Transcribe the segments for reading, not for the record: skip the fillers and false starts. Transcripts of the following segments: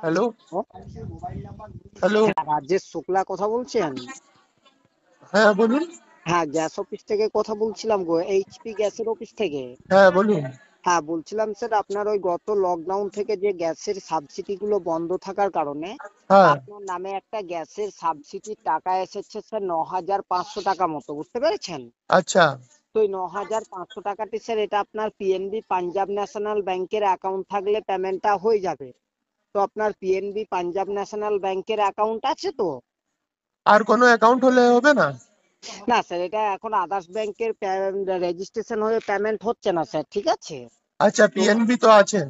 Hello. Hello. হ্যাঁ, রাজেশ শুক্লা কথা বলছেন? হ্যাঁ বলুন। হ্যাঁ, গ্যাস অফিস থেকে কথা বলছিলাম গো, এইচপি গ্যাসের অফিস থেকে। হ্যাঁ বলুন। হ্যাঁ, বলছিলাম স্যার, আপনার ওই গত লকডাউন থেকে যে গ্যাসের সাবসিডি গুলো বন্ধ থাকার কারণে হ্যাঁ। আপনার নামে একটা গ্যাসের সাবসিডির টাকা এসেছে স্যার 9,500 টাকা মতো, বুঝতে পেরেছেন? আচ্ছা। তো ওই 9,500 টাকাটি স্যার, এটা আপনার পিএনবি পাঞ্জাব ন্যাশনাল ব্যাংকের অ্যাকাউন্ট থাকলে পেমেন্টটা হয়ে যাবে। তো আপনার পিএনবি পাঞ্জাব ন্যাশনাল ব্যাংকের অ্যাকাউন্ট আছে তো? আর কোনো অ্যাকাউন্ট হলে হবে না? না স্যার, এটা এখন আদার্স ব্যাংকের রেজিস্ট্রেশন হয়ে পেমেন্ট হচ্ছে না স্যার, ঠিক আছে? আচ্ছা, তো পিএনবি তো আছে।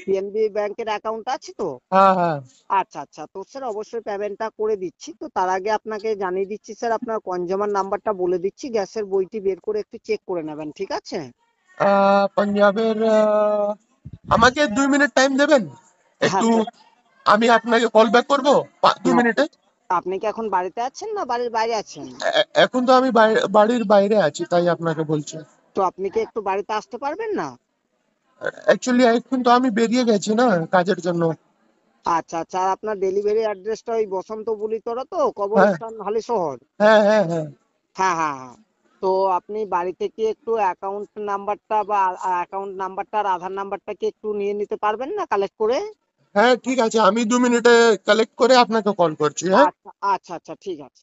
পিএনবি ব্যাংকের অ্যাকাউন্ট আছে তো? হ্যাঁ হ্যাঁ। আচ্ছা আচ্ছা, তো স্যার অবশ্যই পেমেন্টটা করে দিচ্ছি। তো তার আগে আপনাকে জানিয়ে দিচ্ছি স্যার, আপনার কনজিউমার নাম্বারটা বলে দিচ্ছি, গ্যাসের বইটি বের করে একটু চেক করে নেবেন, ঠিক আছে? পাঞ্জাবের আমাকে 2 মিনিট টাইম দেবেন হ্যাঁ একটু। স্যার। আমি আপনাকে কল ব্যাক করবো 2 মিনিটে। আপনি কি এখন বাড়িতে আছেন না বাড়ির বাইরে আছেন? এখন তো আমি বাড়ির বাইরে আছি, তাই আপনাকে বলছি। তো আপনি কি একটু বাড়িতে আসতে পারবেন না? অ্যাকচুয়ালি এখন তো আমি বেরিয়ে গেছি না কাজের জন্য। আচ্ছা আচ্ছা, আর আপনার ডেলিভারি অ্যাড্রেসটা ওই বসন্ত বুলিতরা তো, হ্যাঁ কবরস্থান হালিশহর? হ্যাঁ হ্যাঁ হ্যাঁ। হ্যাঁ হ্যাঁ হ্যাঁ। তো আপনি বাড়ি থেকে একটু অ্যাকাউন্ট নাম্বারটা বা অ্যাকাউন্ট নাম্বারটা আর আধার নাম্বারটা কি একটু নিয়ে নিতে পারবেন না কালেক্ট করে? হ্যাঁ ঠিক আছে, আমি 2 মিনিটে কালেক্ট করে আপনাকে কল করছি, হ্যাঁ। আচ্ছা আচ্ছা আচ্ছা, ঠিক আছে।